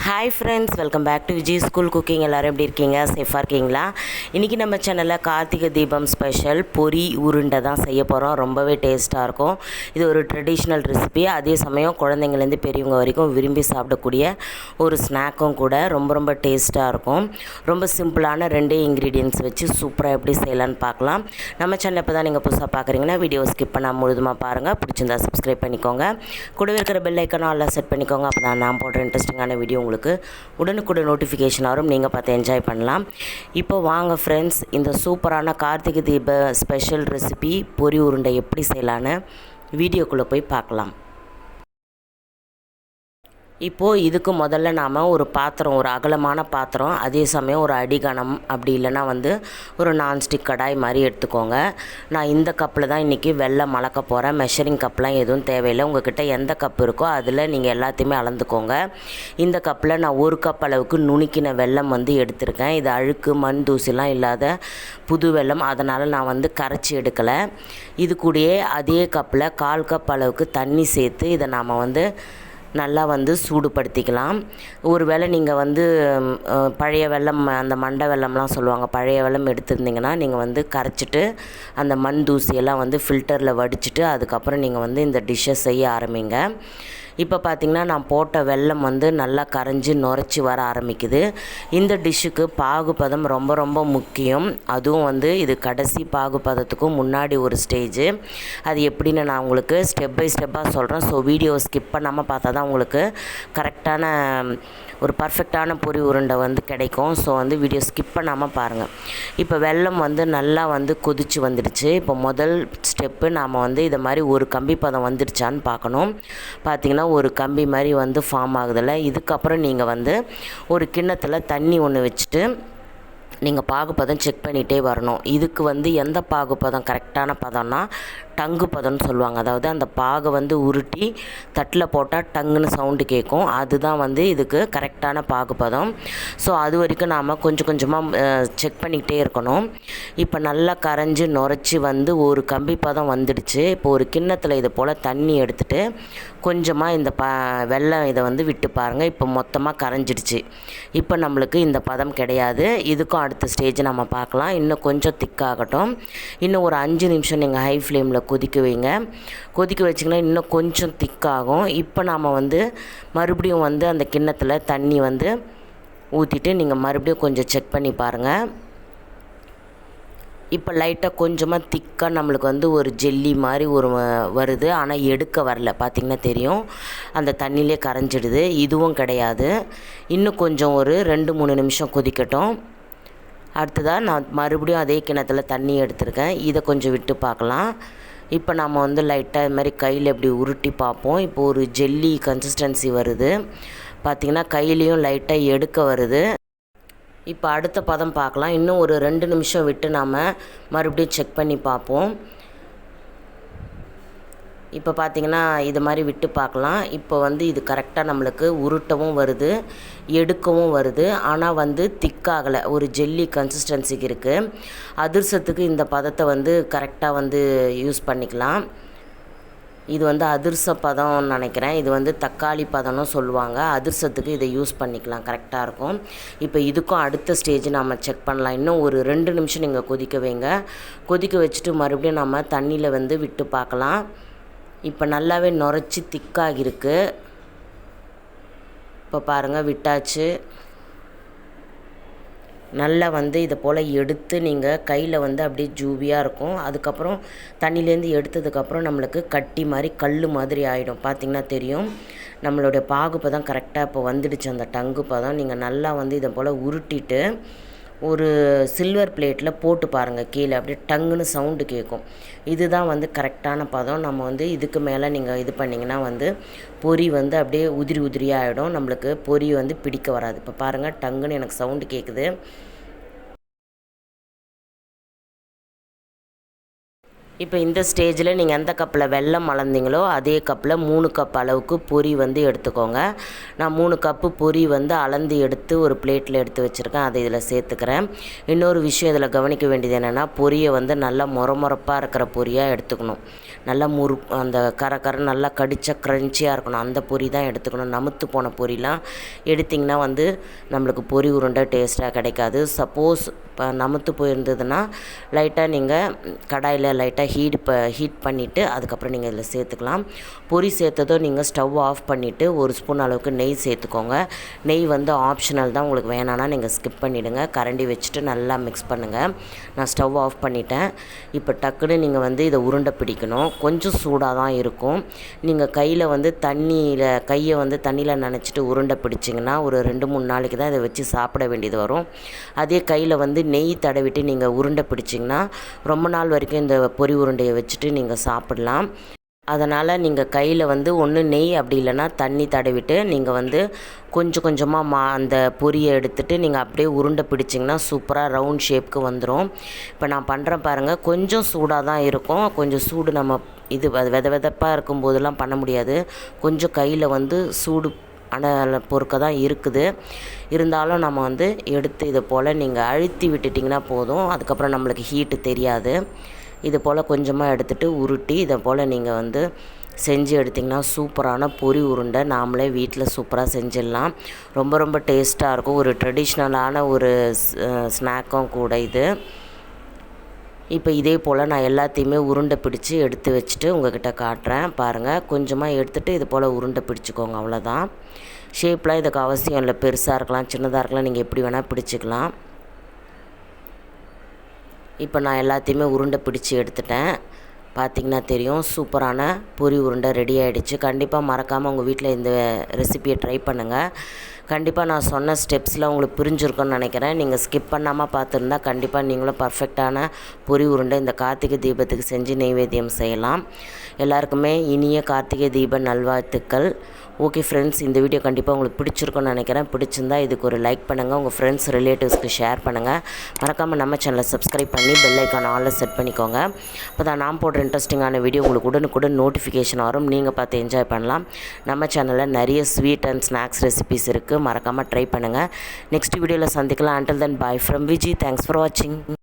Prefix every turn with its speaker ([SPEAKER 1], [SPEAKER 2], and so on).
[SPEAKER 1] Hi friends, welcome back to Vijis School Cooking. எல்லாரும் எப்படி இருக்கீங்க? சேஃபாக இருக்கீங்களா? இன்றைக்கி நம்ம சேனலில் கார்த்திகை தீபம் ஸ்பெஷல் பொரி உருண்டை தான் செய்ய போகிறோம். ரொம்பவே டேஸ்ட்டாக இருக்கும். இது ஒரு ட்ரெடிஷ்னல் ரெசிபி. அதே சமயம் குழந்தைங்கள்லேருந்து பெரியவங்க வரைக்கும் விரும்பி சாப்பிடக்கூடிய ஒரு ஸ்நாக்கும் கூட. ரொம்ப டேஸ்ட்டாக இருக்கும். ரொம்ப சிம்பிளான 2 இன்க்ரீடியன்ட்ஸ் வச்சு சூப்பராக எப்படி செய்யலான்னு பார்க்கலாம். நம்ம சேனல் இப்போ தான் நீங்கள் புதுசாக பார்க்குறீங்கன்னா வீடியோ ஸ்கிப் பண்ணால் முழுதுமாக பாருங்கள். பிடிச்சிருந்தா சப்ஸ்கிரைப் பண்ணிக்கோங்க. கூடவே இருக்கிற பெல் ஐக்கானும் எல்லாம் செட் பண்ணிக்கோங்க. அப்போ நான் போடுற இன்ட்ரெஸ்டிங்கான வீடியோ உங்களுக்கு உடனுக்குடன் நோட்டிஃபிகேஷன் வரும். நீங்கள் பார்த்து என்ஜாய் பண்ணலாம். இப்போ வாங்க ஃப்ரெண்ட்ஸ், இந்த சூப்பரான கார்த்திகை தீப ஸ்பெஷல் ரெசிபி பொரி உருண்டை எப்படி செய்யலான்னு வீடியோக்குள்ளே போய் பார்க்கலாம். இப்போது இதுக்கு முதல்ல நாம் ஒரு பாத்திரம், ஒரு அகலமான பாத்திரம், அதே சமயம் ஒரு அடிகனம், அப்படி இல்லைனா ஒரு நான்ஸ்டிக் கடாய் மாதிரி எடுத்துக்கோங்க. நான் இந்த கப்பில் தான் இன்றைக்கி வெல்லம் மலக்க போகிறேன். மெஷரிங் கப்லாம் எதுவும் தேவையில்லை. உங்கள்கிட்ட எந்த கப் இருக்கோ அதில் நீங்கள் எல்லாத்தையுமே அளந்துக்கோங்க. இந்த கப்பில் நான் 1 கப் அளவுக்கு நுணுக்கின வெல்லம் எடுத்திருக்கேன். இது அழுக்கு மண் தூசிலாம் இல்லாத புது வெல்லம், அதனால் நான் கரைச்சி எடுக்கலை. இது கூடயே அதே கப்பில் 1/4 கப் அளவுக்கு தண்ணி சேர்த்து இதை நாம் நல்லா சூடுபடுத்திக்கலாம். ஒரு வேளை நீங்கள் பழைய வெல்லம், அந்த மண்டை வெல்லம்லாம் சொல்லுவாங்க, பழைய வெல்லம் எடுத்திருந்தீங்கன்னா நீங்கள் கரைச்சிட்டு அந்த மண் தூசியெல்லாம் ஃபில்டரில் வடிச்சிட்டு அதுக்கப்புறம் நீங்கள் இந்த டிஷ்ஷை செய்ய ஆரம்பிங்க. இப்போ பார்த்திங்கன்னா நான் போட்ட வெல்லம் நல்லா கரைஞ்சி நுரைச்சி வர ஆரம்பிக்குது. இந்த டிஷ்ஷுக்கு பாகுபதம் ரொம்ப முக்கியம். அதுவும் இது கடைசி பாகுபதத்துக்கும் முன்னாடி ஒரு ஸ்டேஜு. அது எப்படின்னு நான் உங்களுக்கு ஸ்டெப் பை ஸ்டெப்பாக சொல்கிறேன். ஸோ வீடியோ ஸ்கிப் பண்ணாமல் பார்த்தா தான் உங்களுக்கு கரெக்டான ஒரு பர்ஃபெக்டான பொரி உருண்டை கிடைக்கும். ஸோ வீடியோ ஸ்கிப் பண்ணாமல் பாருங்கள். இப்போ வெல்லம் நல்லா கொதிச்சு வந்துடுச்சு. இப்போ முதல் ஸ்டெப்பு நாம் இதை மாதிரி ஒரு கம்பி பதம் வந்துடுச்சான்னு பார்க்கணும். பார்த்திங்கன்னா ஒரு கம்பி மாதிரி ஃபார்ம் ஆகுதில்ல. இதுக்கப்புறம் நீங்கள் ஒரு கிண்ணத்தில் தண்ணி ஒன்று வச்சுட்டு நீங்கள் பாகுபதம் செக் பண்ணிகிட்டே வரணும். இதுக்கு எந்த பாகுபதம் கரெக்டான பதம்னா டங்கு பதம்னு சொல்லுவாங்க. அதாவது அந்த பாகை உருட்டி தட்டில் போட்டால் டங்குன்னு சவுண்டு கேட்கும். அதுதான் இதுக்கு கரெக்டான பாகுபதம். ஸோ அது வரைக்கும் நாம் கொஞ்சமாக செக் பண்ணிக்கிட்டே இருக்கணும். இப்போ நல்லா கரைஞ்சி நுரைச்சி ஒரு கம்பி பதம் வந்துடுச்சு. இப்போ ஒரு கிண்ணத்தில் இது போல் தண்ணி எடுத்துகிட்டு கொஞ்சமாக இந்த வெல்லம் இதை விட்டு பாருங்கள். இப்போ மொத்தமாக கரைஞ்சிடுச்சு. இப்போ நம்மளுக்கு இந்த பதம் கிடையாது. இதுக்கும் அடுத்த ஸ்டேஜ் நம்ம பார்க்கலாம். இன்னும் கொஞ்சம் திக்காகட்டும். இன்னும் ஒரு 5 நிமிஷம் நீங்கள் ஹை ஃப்ளேமில் கொதிக்க வைங்க. கொதிக்க வச்சிங்கன்னா இன்னும் கொஞ்சம் திக்காகும். இப்போ நாம் மறுபடியும் அந்த கிண்ணத்தில் தண்ணி ஊற்றிட்டு நீங்கள் மறுபடியும் கொஞ்சம் செக் பண்ணி பாருங்கள். இப்போ லைட்டாக கொஞ்சமாக திக்காக நம்மளுக்கு ஒரு ஜெல்லி மாதிரி வருது. ஆனால் எடுக்க வரல. பார்த்திங்கன்னா தெரியும், அந்த தண்ணியிலே கரைஞ்சிடுது. இதுவும் கிடையாது. இன்னும் கொஞ்சம் ஒரு 2-3 நிமிஷம் கொதிக்கட்டும். அடுத்ததாக நான் மறுபடியும் அதே கிணத்துல தண்ணி எடுத்திருக்கேன். இதை கொஞ்சம் விட்டு பார்க்கலாம். இப்போ நம்ம லைட்டாக இது மாதிரி கையில் எப்படி உருட்டி பார்ப்போம். இப்போ ஒரு ஜெல்லி கன்சிஸ்டன்சி வருது. பார்த்திங்கன்னா கையிலையும் லைட்டாக எடுக்க வருது. இப்போ அடுத்த பதம் பார்க்கலாம். இன்னும் ஒரு 2 நிமிஷம் விட்டு நாம் மறுபடியும் செக் பண்ணி பார்ப்போம். இப்போ பார்த்திங்கன்னா இது மாதிரி விட்டு பார்க்கலாம். இப்போ இது கரெக்டாக நம்மளுக்கு உருட்டவும் வருது, எடுக்கவும் வருது. ஆனால் திக்காகலை, ஒரு ஜெல்லி கன்சிஸ்டன்சிக்கு இருக்குது. அதிர்சத்துக்கு இந்த பதத்தை கரெக்டாக யூஸ் பண்ணிக்கலாம். இது அதிர்ச பதம்னு நினைக்கிறேன். இது தக்காளி பதம்னு சொல்லுவாங்க. அதிர்சத்துக்கு இதை யூஸ் பண்ணிக்கலாம், கரெக்டாக இருக்கும். இப்போ இதுக்கும் அடுத்த ஸ்டேஜ் நம்ம செக் பண்ணலாம். இன்னும் ஒரு 2 நிமிஷம் நீங்கள் கொதிக்க வைங்க. கொதிக்க வச்சுட்டு மறுபடியும் நம்ம தண்ணியில் விட்டு பார்க்கலாம். இப்போ நல்லாவே நுரைச்சி திக்காகிருக்கு. இப்போ பாருங்கள், விட்டாச்சு. நல்லா இதை போல் எடுத்து நீங்கள் கையில் அப்படியே ஜூவியாக இருக்கும். அதுக்கப்புறம் தண்ணியிலேருந்து எடுத்ததுக்கப்புறம் நம்மளுக்கு கட்டி மாதிரி கல் மாதிரி ஆகிடும். பார்த்திங்கன்னா தெரியும், நம்மளுடைய பாகுபதம் கரெக்டாக இப்போ வந்துடுச்சு. அந்த டங்கு பதம் நீங்கள் நல்லா இதை போல் உருட்டிட்டு ஒரு சில்வர் பிளேட்டில் போட்டு பாருங்கள். கீழே அப்படியே டங்குன்னு சவுண்டு கேட்கும். இதுதான் கரெக்டான பதம். நம்ம இதுக்கு மேலே நீங்கள் இது பண்ணிங்கன்னா பொரி அப்படியே உதிரியாக ஆகிடும். நம்மளுக்கு பொரி பிடிக்க வராது. இப்போ பாருங்கள், டங்குன்னு எனக்கு சவுண்டு கேட்குது. இப்போ இந்த ஸ்டேஜில் நீங்கள் எந்த கப்பில் வெல்லம் அளந்தீங்களோ அதே கப்பில் 3 கப் அளவுக்கு பொரி வந்து எடுத்துக்கோங்க. நான் 3 கப்பு பொரி வந்து அளந்து எடுத்து ஒரு பிளேட்டில் எடுத்து வச்சுருக்கேன். அதை இதில் சேர்த்துக்கிறேன். இன்னொரு விஷயம் இதில் கவனிக்க வேண்டியது என்னென்னா, பொரியை வந்து நல்லா மொரப்பாக இருக்கிற பொரியாக எடுத்துக்கணும். நல்லா அந்த கரை நல்லா கடிச்சா க்ரன்ச்சியாக இருக்கணும். அந்த பொரி தான் எடுத்துக்கணும். நமுத்து போன பொரிலாம் எடுத்திங்கன்னா வந்து நம்மளுக்கு பொரி உருண்டை டேஸ்ட்டாக கிடைக்காது. சப்போஸ் இப்போ நமுத்து போயிருந்ததுன்னா லைட்டாக நீங்கள் கடாயில் லைட்டாக ஹீட் பண்ணிவிட்டு அதுக்கப்புறம் நீங்கள் இதில் சேர்த்துக்கலாம். பொரி சேர்த்ததும் நீங்கள் ஸ்டவ் ஆஃப் பண்ணிவிட்டு 1 ஸ்பூன் அளவுக்கு நெய் சேர்த்துக்கோங்க. நெய் வந்து ஆப்ஷனல் தான், உங்களுக்கு வேணான்னா நீங்கள் ஸ்கிப் பண்ணிவிடுங்க. கரண்டி வச்சுட்டு நல்லா மிக்ஸ் பண்ணுங்கள். நான் ஸ்டவ் ஆஃப் பண்ணிட்டேன். இப்போ டக்குன்னு நீங்கள் வந்து இதை உருண்டை பிடிக்கணும். கொஞ்சம் சூடாக தான் இருக்கும். நீங்கள் கையை வந்து தண்ணியில் நனைச்சிட்டு உருண்டை பிடிச்சிங்கன்னா ஒரு 2-3 நாளைக்கு தான் இதை வச்சு சாப்பிட வேண்டியது வரும். அதே கையில் வந்து நெய் தடவிட்டு நீங்கள் உருண்டை பிடிச்சிங்கன்னா ரொம்ப நாள் வரைக்கும் இந்த பொரி உருண்டையை வச்சுட்டு நீங்கள் சாப்பிடலாம். அதனால் நீங்கள் கையில் வந்து ஒன்று நெய் அப்படி இல்லைன்னா தண்ணி தடவிட்டு நீங்கள் வந்து கொஞ்சம் கொஞ்சமாக அந்த பொரியை எடுத்துகிட்டு நீங்கள் அப்படியே உருண்டை பிடிச்சிங்கன்னா சூப்பராக ரவுண்ட் ஷேப்புக்கு வந்துடும். இப்போ நான் பண்ணுறேன் பாருங்கள். கொஞ்சம் சூடாக தான் இருக்கும். கொஞ்சம் சூடு நம்ம வெதப்பாக இருக்கும்போதெல்லாம் பண்ண முடியாது. கொஞ்சம் கையில் வந்து சூடு பொறுக்க தான் இருக்குது. இருந்தாலும் நம்ம வந்து எடுத்து இதை போல் நீங்கள் அழுத்தி விட்டுட்டிங்கன்னா போதும். அதுக்கப்புறம் நம்மளுக்கு ஹீட்டு தெரியாது. இது போல் கொஞ்சமாக எடுத்துகிட்டு உருட்டி இதை போல் நீங்கள் வந்து செஞ்சு எடுத்திங்கன்னா சூப்பரான பொரி உருண்டை நாமளே வீட்டில் சூப்பராக செஞ்சிடலாம். ரொம்ப ரொம்ப டேஸ்ட்டாக இருக்கும். ஒரு ட்ரெடிஷ்னலான ஒரு ஸ்நாக்கும் கூட இது. இப்போ இதே போல் நான் எல்லாத்தையுமே உருண்டை பிடிச்சி எடுத்து வச்சுட்டு உங்கள்கிட்ட காட்டுறேன் பாருங்கள். கொஞ்சமாக எடுத்துகிட்டு இது போல் உருண்டை பிடிச்சிக்கோங்க, அவ்வளோதான். ஷேப்லாம் இதுக்கு அவசியம் இல்லை. பெருசாக இருக்கலாம், சின்னதாக இருக்கலாம், நீங்கள் எப்படி வேணால் பிடிச்சிக்கலாம். இப்போ நான் எல்லாத்தையுமே உருண்டை பிடிச்சி எடுத்துட்டேன். பார்த்திங்கன்னா தெரியும், சூப்பரான பொரி உருண்டை ரெடி ஆகிடுச்சு. கண்டிப்பாக மறக்காமல் உங்கள் வீட்டில் இந்த ரெசிபியை ட்ரை பண்ணுங்கள். கண்டிப்பாக நான் சொன்ன ஸ்டெப்ஸில் உங்களுக்கு புரிஞ்சுருக்குன்னு நினைக்கிறேன். நீங்கள் ஸ்கிப் பண்ணாமல் பார்த்துருந்தா கண்டிப்பாக நீங்களும் பர்ஃபெக்டான பொரி உருண்டை இந்த கார்த்திகை தீபத்துக்கு செஞ்சு நெய்வேத்தியம் செய்யலாம். எல்லாருக்குமே இனிய கார்த்திகை தீப நல்வாழ்த்துக்கள். ஓகே ஃப்ரெண்ட்ஸ், இந்த வீடியோ கண்டிப்பாக உங்களுக்கு பிடிச்சிருக்குன்னு நினைக்கிறேன். பிடிச்சிருந்தால் இதுக்கு ஒரு லைக் பண்ணுங்கள். உங்கள் ஃப்ரெண்ட்ஸ் ரிலேட்டிவ்ஸ்க்கு ஷேர் பண்ணுங்கள். மறக்காமல் நம்ம சேனலை சப்ஸ்கிரைப் பண்ணி பெல் ஐக்கான் ஆலில் செட் பண்ணிக்கோங்க. அப்போ தான் நான் போடுற இன்ட்ரெஸ்டிங்கான வீடியோ உங்களுக்கு உடனுக்குடன் நோட்டிஃபிகேஷன் வரும். நீங்கள் பார்த்து என்ஜாய் பண்ணலாம். நம்ம சேனலில் நிறைய ஸ்வீட் அண்ட் ஸ்நாக்ஸ் ரெசிபிஸ் இருக்குது. மறக்காமல் ட்ரை பண்ணுங்கள். நெக்ஸ்ட் வீடியோவில் சந்திக்கலாம். Until then, bye from Vijis. Thanks for watching.